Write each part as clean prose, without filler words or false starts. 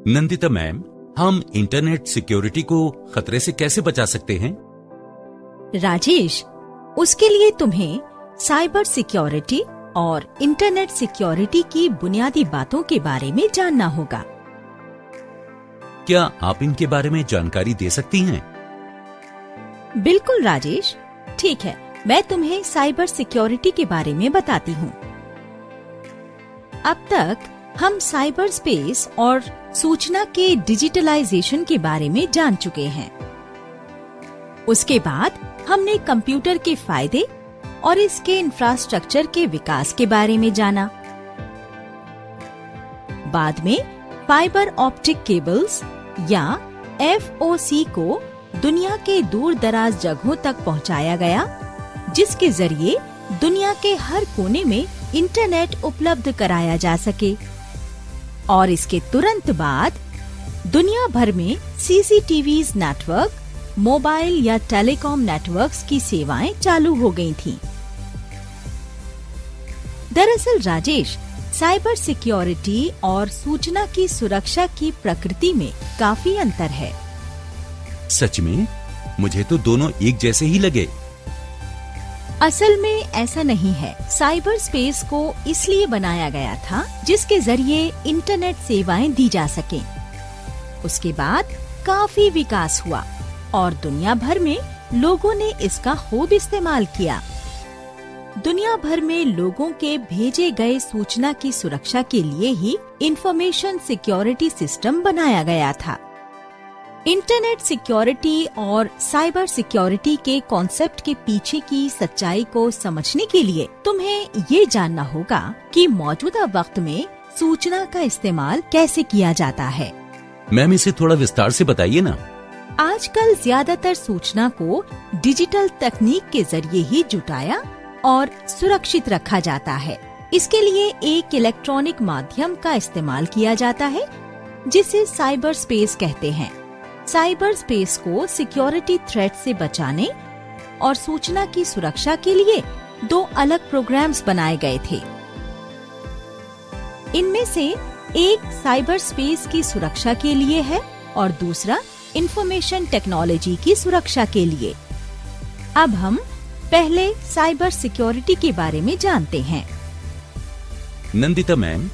Nandita ma'am, हम internet security को खतरे से कैसे बचा सकते हैं? राजेश, उसके लिए तुम्हें साइबर सिक्योरिटी और इंटरनेट सिक्योरिटी की बुनियादी बातों के बारे में जानना होगा। क्या आप इनके बारे में जानकारी दे सकती हैं? बिल्कुल राजेश, ठीक है, मैं तुम्हें साइबर सिक्योरिटी के बारे में बताती हूँ। अब तक हम साइबर स्पेस और सूचना के डिजिटलाइजेशन के बारे में जान चुके हैं। उसके बाद हमने कंप्यूटर के फायदे और इसके इंफ्रास्ट्रक्चर के विकास के बारे में जाना। बाद में फाइबर ऑप्टिक केबल्स या FOC को दुनिया के दूर दराज जगहों तक पहुंचाया गया, जिसके जरिए दुनिया के हर कोने में इंटरनेट उपलब्ध कराया जा सके। और इसके तुरंत बाद दुनिया भर में CCTVs नेटवर्क, मोबाइल या टेलीकॉम नेटवर्क्स की सेवाएं चालू हो गई थीं। दरअसल राजेश, साइबर सिक्योरिटी और सूचना की सुरक्षा की प्रकृति में काफी अंतर है। सच में? मुझे तो दोनों एक जैसे ही लगे। असल में ऐसा नहीं है। साइबर स्पेस को इसलिए बनाया गया था जिसके जरिए इंटरनेट सेवाएं दी जा सकें। उसके बाद काफी विकास हुआ और दुनिया भर में लोगों ने इसका खूब इस्तेमाल किया। दुनिया भर में लोगों के भेजे गए सूचना की सुरक्षा के लिए ही इंफॉर्मेशन सिक्योरिटी सिस्टम बनाया गया था। इंटरनेट सिक्योरिटी और साइबर सिक्योरिटी के कॉन्सेप्ट के पीछे की सच्चाई को समझने के लिए तुम्हें ये जानना होगा कि मौजूदा वक्त में सूचना का इस्तेमाल कैसे किया जाता है। मैम, इसे थोड़ा विस्तार से बताइए ना। आजकल ज्यादातर सूचना को डिजिटल तकनीक के जरिए ही जुटाया और सुरक्षित रखा जाता है। इसके लिए एक इलेक्ट्रॉनिक माध्यम का इस्तेमाल किया जाता है जिसे साइबर स्पेस कहते हैं। साइबर स्पेस को सिक्योरिटी थ्रेट से बचाने और सूचना की सुरक्षा के लिए 2 अलग प्रोग्राम्स बनाए गए थे। इनमें से एक साइबर स्पेस की सुरक्षा के लिए है और दूसरा इंफॉर्मेशन टेक्नोलॉजी की सुरक्षा के लिए। अब हम पहले साइबर सिक्योरिटी के बारे में जानते हैं। नंदिता मैम,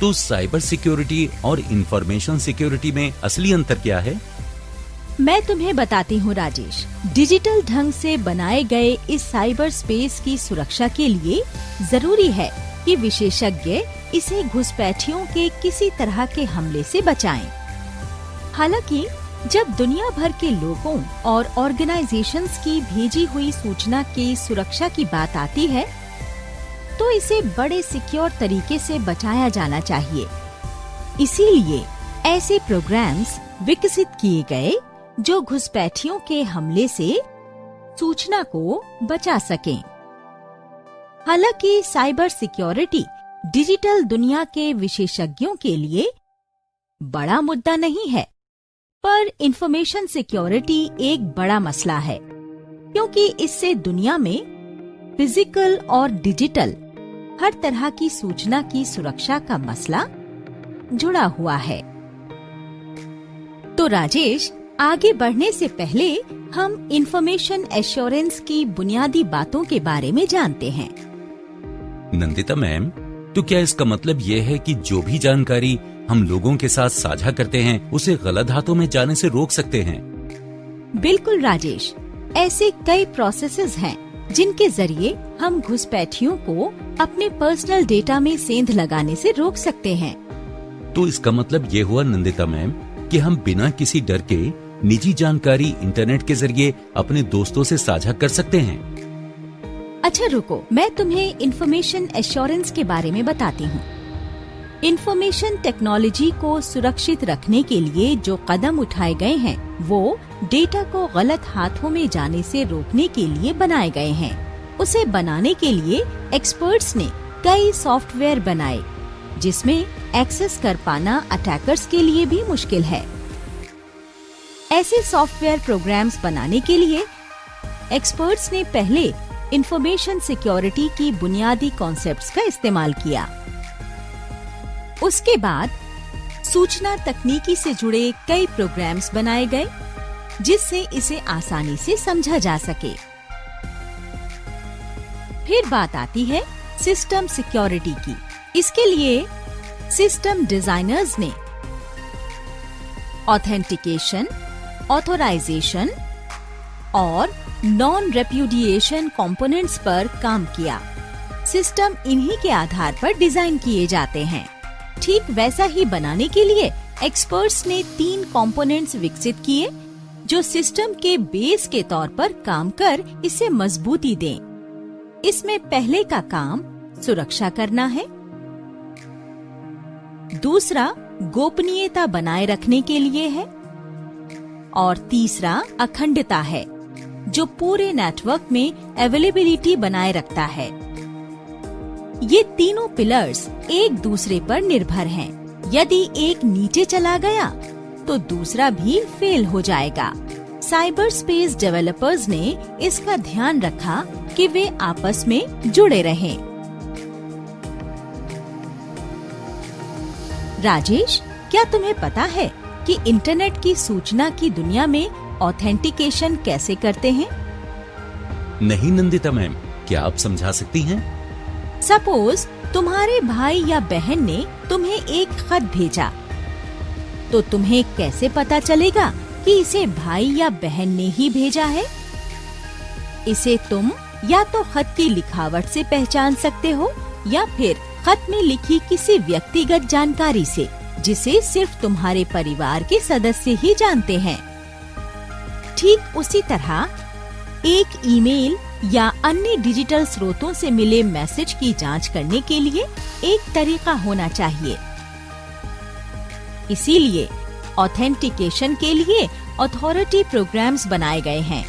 तो साइबर सिक्योरिटी और इंफॉर्मेशन सिक्योरिटी में असली अंतर क्या है? मैं तुम्हें बताती हूँ राजेश। डिजिटल ढंग से बनाए गए इस साइबर स्पेस की सुरक्षा के लिए जरूरी है कि विशेषज्ञ इसे घुसपैठियों के किसी तरह के हमले से बचाएं। हालांकि जब दुनिया भर के लोगों और ऑर्गेनाइजेशंस की भेजी हुई सूचना की सुरक्षा की बात आती है, तो इसे बड़े सिक्योर तरीके से बचाया जाना चाहिए। इसीलिए ऐसे प्रोग्राम्स विकसित किए गए जो घुसपैठियों के हमले से सूचना को बचा सकें। हालांकि साइबर सिक्योरिटी डिजिटल दुनिया के विशेषज्ञों के लिए बड़ा मुद्दा नहीं है, पर इंफॉर्मेशन सिक्योरिटी एक बड़ा मसला है, क्योंकि इससे दुनिया में फिजिकल और डिजिटल हर तरह की सूचना की सुरक्षा का मसला जुड़ा हुआ है। तो राजेश, आगे बढ़ने से पहले हम इंफॉर्मेशन एश्योरेंस की बुनियादी बातों के बारे में जानते हैं। नंदिता मैम, तो क्या इसका मतलब ये है कि जो भी जानकारी हम लोगों के साथ साझा करते हैं उसे गलत हाथों में जाने से रोक सकते हैं? बिल्कुल राजेश, ऐसे कई प्रोसेसेस हैं जिनके जरिए हम घुसपैठियों को अपने पर्सनल डेटा में सेंध लगाने से रोक सकते हैं। तो इसका मतलब ये हुआ नंदिता मैम कि हम बिना किसी डर के निजी जानकारी इंटरनेट के जरिए अपने दोस्तों से साझा कर सकते हैं। अच्छा रुको, मैं तुम्हें इंफॉर्मेशन एश्योरेंस के बारे में बताती हूँ। इंफॉर्मेशन टेक्नोलॉजी को सुरक्षित रखने के लिए जो कदम उठाए गए हैं, वो डेटा को गलत हाथों में जाने से रोकने के लिए बनाए गए हैं। उसे बनाने के लिए एक्सपर्ट्स ने कई सॉफ्टवेयर बनाए, जिसमें एक्सेस कर पाना अटैकर्स के लिए भी मुश्किल है। ऐसे सॉफ्टवेयर प्रोग्राम्स बनाने के लिए एक्सपर्ट्स ने पहले इंफॉर्मेशन सिक्योरिटी की बुनियादी कॉन्सेप्ट्स का इस्तेमाल किया। उसके बाद सूचना तकनीकी से जुड़े कई प्रोग्राम्स बनाए गए जिससे इसे आसानी से समझा जा सके। फिर बात आती है सिस्टम सिक्योरिटी की। इसके लिए सिस्टम डिजाइनर्स ने ऑथेंटिकेशन, ऑथराइजेशन और नॉन रेप्यूडिएशन कंपोनेंट्स पर काम किया। सिस्टम इन्हीं के आधार पर डिजाइन किए जाते हैं। ठीक वैसा ही बनाने के लिए एक्सपर्ट्स ने 3 कंपोनेंट्स विकसित किए जो सिस्टम के बेस के तौर पर काम कर इसे मजबूती दें। इसमें पहले का काम सुरक्षा करना है, दूसरा गोपनीयता बनाए रखने के लिए है और तीसरा अखंडता है जो पूरे नेटवर्क में अवेलेबिलिटी बनाए रखता है। ये तीनों पिलर्स एक दूसरे पर निर्भर हैं। यदि एक नीचे चला गया तो दूसरा भी फेल हो जाएगा। साइबर स्पेस डेवलपर्स ने इसका ध्यान रखा कि वे आपस में जुड़े रहें। राजेश, क्या तुम्हें पता है कि इंटरनेट की सूचना की दुनिया में ऑथेंटिकेशन कैसे करते हैं? नहीं नंदिता मैम, क्या आप समझा सकती हैं? सपोज तुम्हारे भाई या बहन ने तुम्हें एक खत भेजा, तो तुम्हें कैसे पता चलेगा कि इसे भाई या बहन ने ही भेजा है? इसे तुम या तो खत की लिखावट से पहचान सकते हो या फिर खत में लिखी किसी व्यक्तिगत जानकारी से, जिसे सिर्फ तुम्हारे परिवार के सदस्य ही जानते हैं। ठीक उसी तरह एक ईमेल या अन्य डिजिटल स्रोतों से मिले मैसेज की जांच करने के लिए एक तरीका होना चाहिए। इसीलिए ऑथेंटिकेशन के लिए अथॉरिटी प्रोग्राम्स बनाए गए हैं।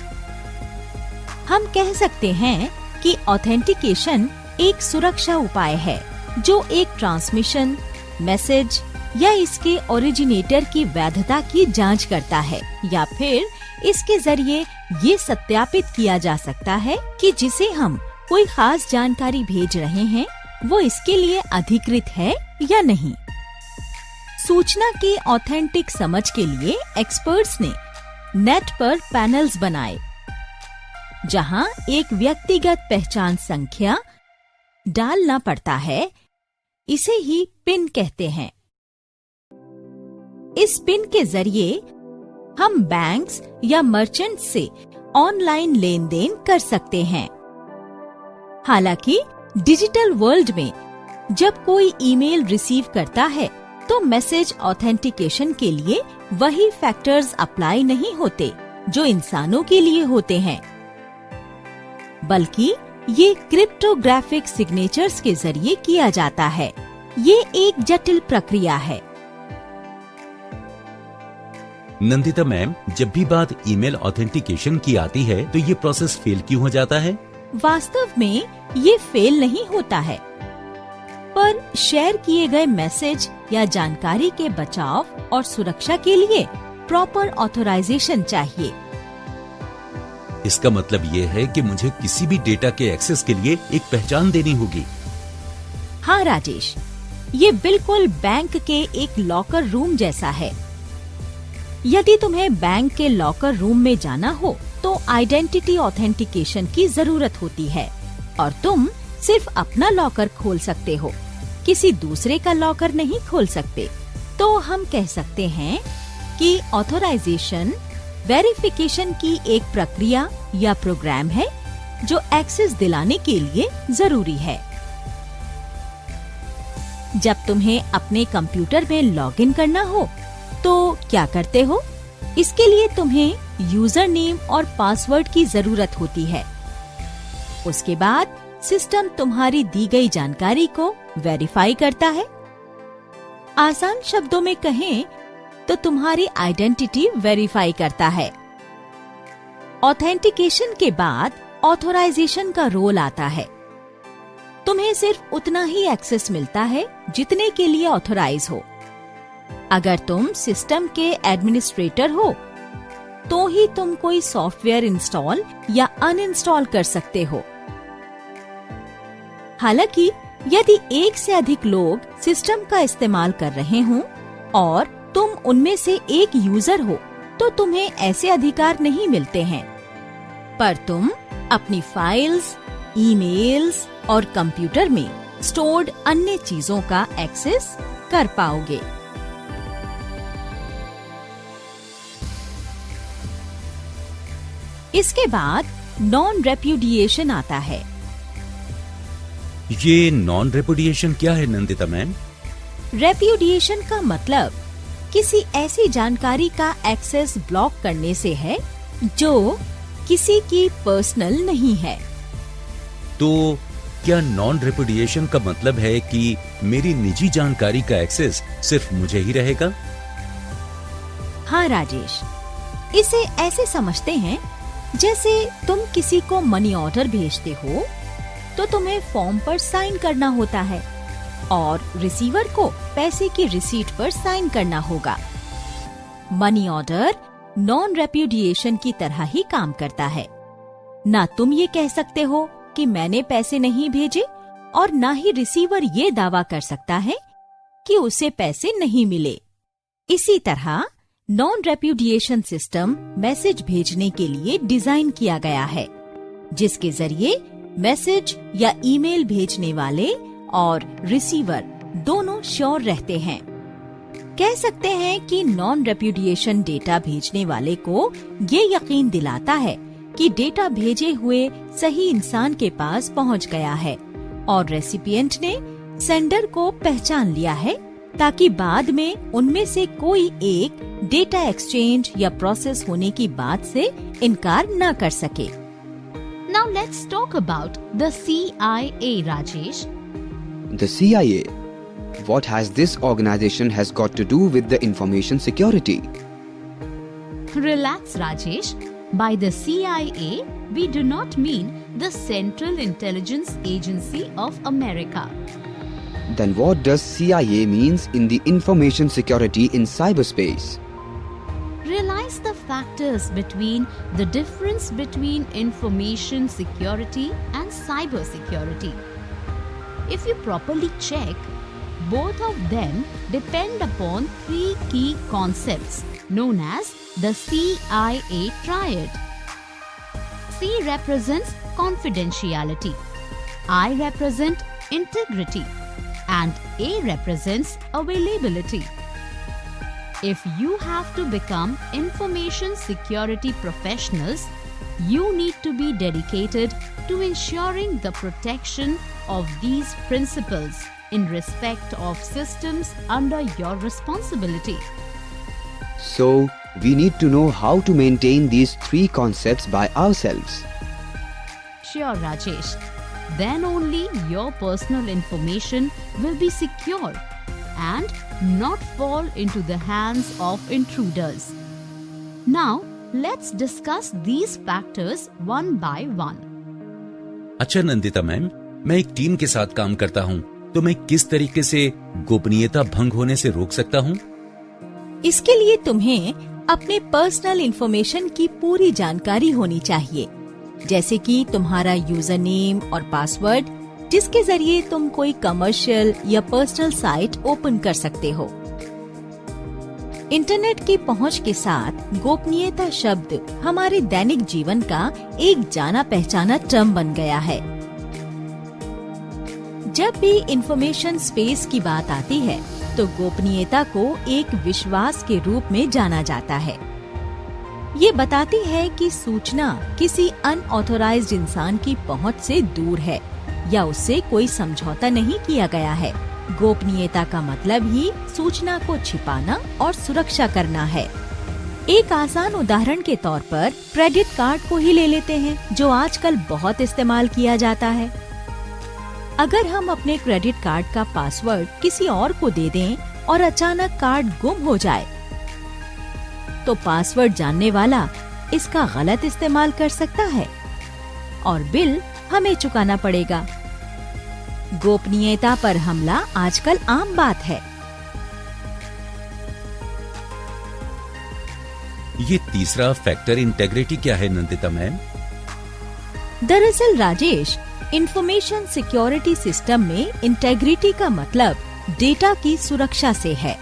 हम कह सकते हैं कि ऑथेंटिकेशन एक सुरक्षा उपाय है जो एक ट्रांसमिशन, मैसेज या इसके ओरिजिनेटर की वैधता की जांच करता है, या फिर इसके जरिए ये सत्यापित किया जा सकता है कि जिसे हम कोई खास जानकारी भेज रहे हैं वो इसके लिए अधिकृत है या नहीं। सूचना की ऑथेंटिक समझ के लिए एक्सपर्ट्स ने नेट पर पैनल्स बनाए जहां एक व्यक्तिगत पहचान संख्या डालना पड़ता है। इसे ही पिन कहते हैं। इस पिन के जरिए हम बैंक्स या मर्चेंट से ऑनलाइन लेन देन कर सकते हैं। हालांकि डिजिटल वर्ल्ड में जब कोई ईमेल रिसीव करता है तो मैसेज ऑथेंटिकेशन के लिए वही फैक्टर्स अप्लाई नहीं होते जो इंसानों के लिए होते हैं, बल्कि ये क्रिप्टोग्राफिक सिग्नेचर्स के जरिए किया जाता है। ये एक जटिल प्रक्रिया है। नंदिता मैम, जब भी बात ईमेल ऑथेंटिकेशन की आती है तो ये प्रोसेस फेल क्यों हो जाता है? वास्तव में ये फेल नहीं होता है, पर शेयर किए गए मैसेज या जानकारी के बचाव और सुरक्षा के लिए प्रॉपर ऑथराइजेशन चाहिए। इसका मतलब ये है कि मुझे किसी भी डेटा के एक्सेस के लिए एक पहचान देनी होगी। हाँ राजेश, ये बिल्कुल बैंक के एक लॉकर रूम जैसा है। यदि तुम्हें बैंक के लॉकर रूम में जाना हो तो आइडेंटिटी ऑथेंटिकेशन की जरूरत होती है और तुम सिर्फ अपना लॉकर खोल सकते हो, किसी दूसरे का लॉकर नहीं खोल सकते। तो हम कह सकते हैं कि ऑथराइजेशन वेरिफिकेशन की एक प्रक्रिया या प्रोग्राम है जो एक्सेस दिलाने के लिए जरूरी है। जब तुम्हें अपने कंप्यूटर में लॉगिन करना हो तो क्या करते हो? इसके लिए तुम्हें यूजर नेम और पासवर्ड की जरूरत होती है। उसके बाद सिस्टम तुम्हारी दी गई जानकारी को वेरीफाई करता है। आसान शब्दों में कहें तो तुम्हारी आइडेंटिटी वेरीफाई करता है। ऑथेंटिकेशन के बाद ऑथराइजेशन का रोल आता है। तुम्हें सिर्फ उतना ही एक्सेस मिलता है जितने के लिए ऑथराइज हो। अगर तुम सिस्टम के एडमिनिस्ट्रेटर हो तो ही तुम कोई सॉफ्टवेयर इंस्टॉल या अनइंस्टॉल कर सकते हो। हालांकि यदि एक से अधिक लोग सिस्टम का इस्तेमाल कर रहे हों और तुम उनमें से एक यूजर हो तो तुम्हें ऐसे अधिकार नहीं मिलते हैं, पर तुम अपनी फाइल्स, ईमेल्स और कंप्यूटर में स्टोर्ड अन्य चीजों का एक्सेस कर पाओगे। इसके बाद नॉन रेप्यूडिएशन आता है। ये नॉन रेपुडिएशन क्या है नंदिता मैम? रेप्यूडिएशन का मतलब किसी ऐसी जानकारी का एक्सेस ब्लॉक करने से है जो किसी की पर्सनल नहीं है। तो क्या नॉन रेपुडिएशन का मतलब है कि मेरी निजी जानकारी का एक्सेस सिर्फ मुझे ही रहेगा? हाँ राजेश, इसे ऐसे समझते हैं जैसे तुम किसी को मनी ऑर्डर भेजते हो तो तुम्हें फॉर्म पर साइन करना होता है और रिसीवर को पैसे की रिसीट पर साइन करना होगा। मनी ऑर्डर नॉन रेप्यूडिएशन की तरह ही काम करता है। ना तुम ये कह सकते हो कि मैंने पैसे नहीं भेजे और ना ही रिसीवर ये दावा कर सकता है कि उसे पैसे नहीं मिले। इसी तरह नॉन रेप्यूडिएशन सिस्टम मैसेज भेजने के लिए डिजाइन किया गया है, जिसके जरिए मैसेज या ईमेल भेजने वाले और रिसीवर दोनों श्योर रहते हैं। कह सकते हैं कि नॉन रेप्यूडिएशन डेटा भेजने वाले को ये यकीन दिलाता है कि डेटा भेजे हुए सही इंसान के पास पहुंच गया है और रेसिपिएंट ने सेंडर को पहचान लिया है, ताकि बाद में उनमें से कोई एक डेटा एक्सचेंज या प्रोसेस होने की बात से इनकार न कर सके। Now let's talk about the CIA, Rajesh. The CIA. What has this organization has got to do with the information security? Relax, Rajesh. By the CIA, we do not mean the Central Intelligence Agency of America. Then what does CIA means in the information security in cyberspace? Realize the factors between the difference between information security and cyber security. If you properly check, both of them depend upon three key concepts known as the CIA triad. C represents confidentiality, I represent integrity, and A represents availability. If you have to become information security professionals, you need to be dedicated to ensuring the protection of these principles in respect of systems under your responsibility. So, we need to know how to maintain these three concepts by ourselves. Sure, Rajesh. Then only your personal information will be secure and not fall into the hands of intruders. Now, let's discuss these factors one by one. अच्छा Nandita ma'am, मैं एक team के साथ काम करता हूँ, तो मैं किस तरीके से गोपनीयता भंग होने से रोक सकता हूँ? इसके लिए तुम्हें अपने पर्सनल इंफॉर्मेशन की पूरी जानकारी होनी चाहिए, जैसे कि तुम्हारा यूजर नेम और पासवर्ड, जिसके जरिए तुम कोई कमर्शियल या पर्सनल साइट ओपन कर सकते हो। इंटरनेट की पहुंच के साथ गोपनीयता शब्द हमारे दैनिक जीवन का एक जाना पहचाना टर्म बन गया है। जब भी इंफॉर्मेशन स्पेस की बात आती है तो गोपनीयता को एक विश्वास के रूप में जाना जाता है। ये बताती है कि सूचना किसी अनऑथोराइज्ड इंसान की पहुंच से दूर है या उससे कोई समझौता नहीं किया गया है। गोपनीयता का मतलब ही सूचना को छिपाना और सुरक्षा करना है। एक आसान उदाहरण के तौर पर क्रेडिट कार्ड को ही ले लेते हैं, जो आजकल बहुत इस्तेमाल किया जाता है। अगर हम अपने क्रेडिट कार्ड का पासवर्ड किसी और को दे दें और अचानक कार्ड गुम हो जाए, तो पासवर्ड जानने वाला इसका गलत इस्तेमाल कर सकता है और बिल हमें चुकाना पड़ेगा। गोपनीयता पर हमला आजकल आम बात है। ये तीसरा फैक्टर इंटेग्रिटी क्या है नंदिता मैम? दरअसल राजेश, इंफॉर्मेशन सिक्योरिटी सिस्टम में इंटेग्रिटी का मतलब डेटा की सुरक्षा से है।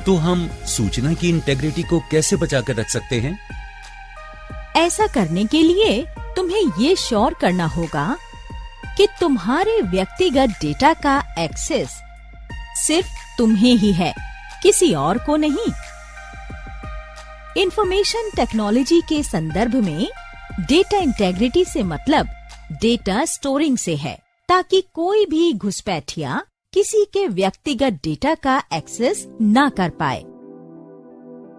तो हम सूचना की इंटेग्रिटी को कैसे बचा कर रख सकते हैं? ऐसा करने के लिए तुम्हें ये श्योर करना होगा कि तुम्हारे व्यक्तिगत डेटा का एक्सेस सिर्फ तुम्हें ही है, किसी और को नहीं। इंफॉर्मेशन टेक्नोलॉजी के संदर्भ में डेटा इंटेग्रिटी से मतलब डेटा स्टोरिंग से है, ताकि कोई भी घुसपैठिया किसी के व्यक्तिगत डेटा का एक्सेस ना कर पाए।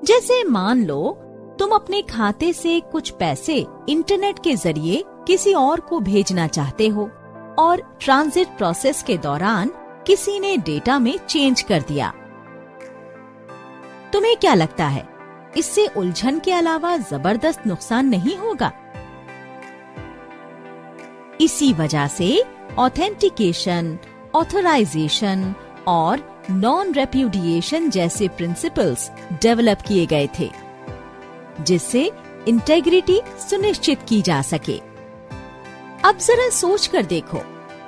जैसे मान लो तुम अपने खाते से कुछ पैसे इंटरनेट के जरिए किसी और को भेजना चाहते हो और ट्रांजिट प्रोसेस के दौरान किसी ने डेटा में चेंज कर दिया। तुम्हें क्या लगता है, इससे उलझन के अलावा जबरदस्त नुकसान नहीं होगा? इसी वजह से ऑथेंटिकेशन, ऑथराइजेशन और नॉन रेप्यूडिएशन जैसे प्रिंसिपल्स डेवलप किए गए थे, जिससे इंटेग्रिटी सुनिश्चित की जा सके। अब जरा सोच कर देखो,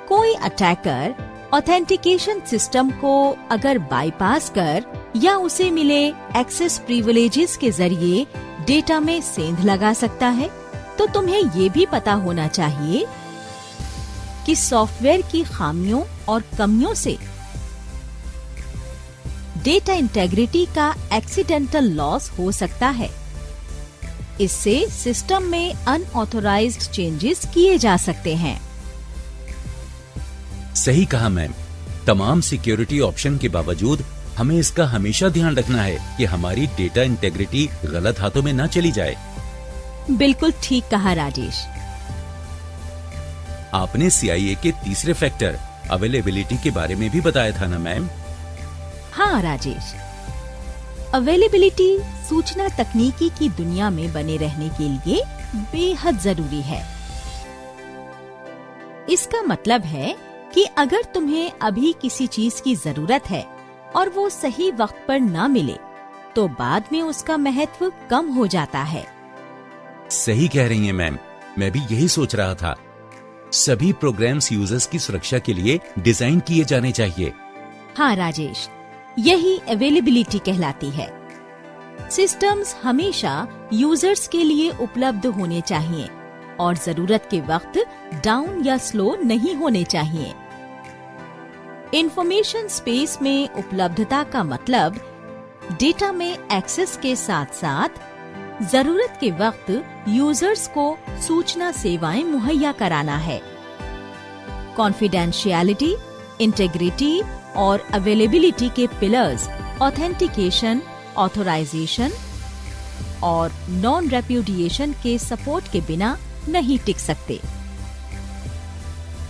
कोई अटैकर ऑथेंटिकेशन सिस्टम को अगर बाईपास कर या उसे मिले एक्सेस प्रिविलेजेस के जरिए डेटा में सेंध लगा सकता है, तो तुम्हें ये भी पता होना चाहिए कि सॉफ्टवेयर की खामियों और कमियों से डेटा इंटेग्रिटी का एक्सीडेंटल लॉस हो सकता है। इससे सिस्टम में अनऑथोराइज्ड चेंजेस किए जा सकते हैं। सही कहा मैम। तमाम सिक्योरिटी ऑप्शन के बावजूद हमें इसका हमेशा ध्यान रखना है कि हमारी डेटा इंटेग्रिटी गलत हाथों में न चली जाए। बिल्कुल ठीक कहा राजेश। आपने CIA के तीसरे फैक्टर अवेलेबिलिटी के बारे में भी बताया था ना मैम? हाँ राजेश, अवेलेबिलिटी सूचना तकनीकी की दुनिया में बने रहने के लिए बेहद जरूरी है। इसका मतलब है कि अगर तुम्हें अभी किसी चीज की जरूरत है और वो सही वक्त पर ना मिले, तो बाद में उसका महत्व कम हो जाता है। सही कह रही हैं मैम, मैं भी यही सोच रहा था। सभी प्रोग्राम्स यूजर्स की सुरक्षा के लिए डिजाइन किए जाने चाहिए। हाँ राजेश, यही अवेलेबिलिटी कहलाती है। सिस्टम्स हमेशा यूजर्स के लिए उपलब्ध होने चाहिए और जरूरत के वक्त डाउन या स्लो नहीं होने चाहिए। इंफॉर्मेशन स्पेस में उपलब्धता का मतलब डेटा में एक्सेस के साथ साथ जरूरत के वक्त यूजर्स को सूचना सेवाएं मुहैया कराना है। कॉन्फिडेंशियलिटी, इंटेग्रिटी और अवेलेबिलिटी के पिलर्स ऑथेंटिकेशन, ऑथराइजेशन और नॉन रेप्यूडिएशन के सपोर्ट के बिना नहीं टिक सकते।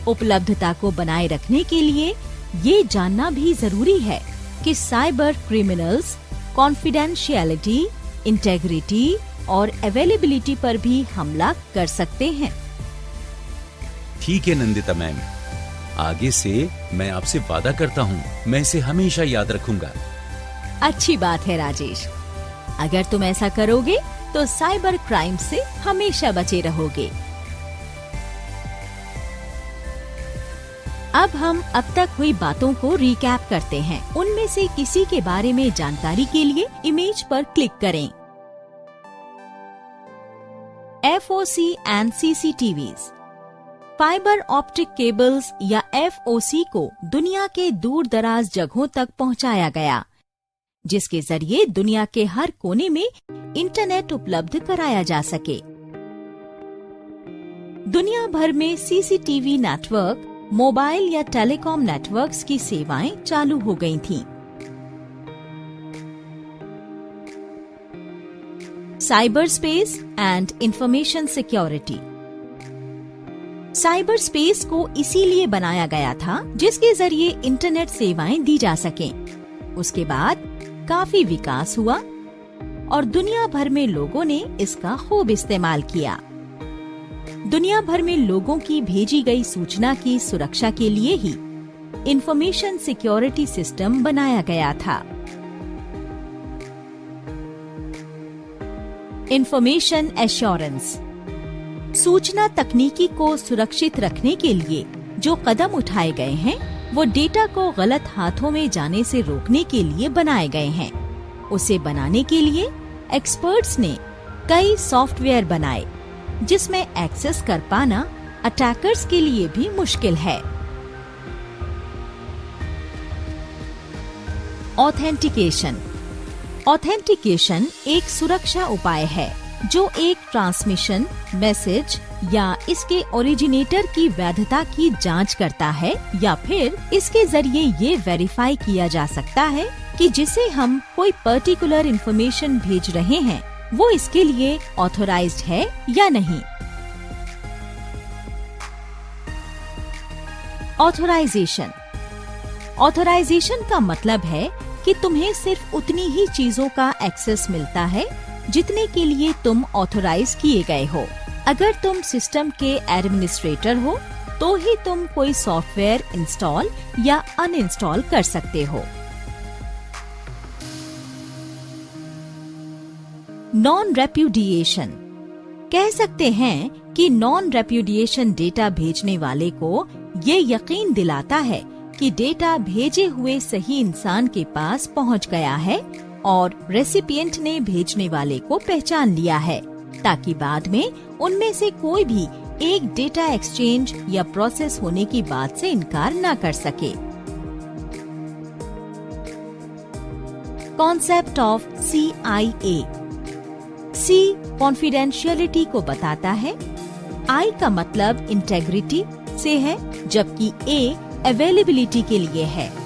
उपलब्धता को बनाए रखने के लिए ये जानना भी जरूरी है कि साइबर क्रिमिनल्स कॉन्फिडेंशियलिटी, इंटेग्रिटी और अवेलेबिलिटी पर भी हमला कर सकते हैं। ठीक है नंदिता मैम, आगे से मैं आपसे वादा करता हूँ, मैं इसे हमेशा याद रखूंगा। अच्छी बात है राजेश, अगर तुम ऐसा करोगे तो साइबर क्राइम से हमेशा बचे रहोगे। अब हम अब तक हुई बातों को रिकैप करते हैं। उनमें से किसी के बारे में जानकारी के लिए इमेज पर क्लिक करें। FOC and CCTVs, fibre optic cables या FOC को दुनिया के दूर दराज जगहों तक पहुंचाया गया, जिसके जरिए दुनिया के हर कोने में इंटरनेट उपलब्ध कराया जा सके। दुनिया भर में CCTV नेटवर्क, मोबाइल या टेलीकॉम नेटवर्क्स की सेवाएं चालू हो गई थीं। Cyber space and information security, cyber space को इसीलिए बनाया गया था जिसके जरिए इंटरनेट सेवाएं दी जा सकें। उसके बाद काफी विकास हुआ और दुनिया भर में लोगों ने इसका खूब इस्तेमाल किया। दुनिया भर में लोगों की भेजी गई सूचना की सुरक्षा के लिए ही इंफॉर्मेशन सिक्योरिटी सिस्टम बनाया गया था। इंफॉर्मेशन एश्योरेंस, सूचना तकनीकी को सुरक्षित रखने के लिए जो कदम उठाए गए हैं वो डेटा को गलत हाथों में जाने से रोकने के लिए बनाए गए हैं। उसे बनाने के लिए एक्सपर्ट्स ने कई सॉफ्टवेयर बनाए जिसमें एक्सेस कर पाना अटैकर्स के लिए भी मुश्किल है। ऑथेंटिकेशन। ऑथेंटिकेशन एक सुरक्षा उपाय है जो एक ट्रांसमिशन, मैसेज या इसके ओरिजिनेटर की वैधता की जांच करता है या फिर इसके जरिए ये वेरीफाई किया जा सकता है कि जिसे हम कोई पर्टिकुलर इंफॉर्मेशन भेज रहे हैं वो इसके लिए ऑथोराइज्ड है या नहीं। ऑथोराइजेशन। ऑथोराइजेशन का मतलब है कि तुम्हें सिर्फ उतनी ही चीजों का एक्सेस मिलता है जितने के लिए तुम ऑथोराइज किए गए हो। अगर तुम सिस्टम के एडमिनिस्ट्रेटर हो तो ही तुम कोई सॉफ्टवेयर इंस्टॉल या अनइंस्टॉल कर सकते हो। Non repudiation. कह सकते हैं कि नॉन रेप्यूडिएशन डेटा भेजने वाले को ये यकीन दिलाता है कि डेटा भेजे हुए सही इंसान के पास पहुंच गया है और रेसिपिएंट ने भेजने वाले को पहचान लिया है, ताकि बाद में उनमें से कोई भी एक डेटा एक्सचेंज या प्रोसेस होने की बात से इनकार न कर सके। Concept of CIA। C confidentiality को बताता है, I का मतलब इंटेग्रिटी से है, जबकि A अवेलेबिलिटी के लिए है।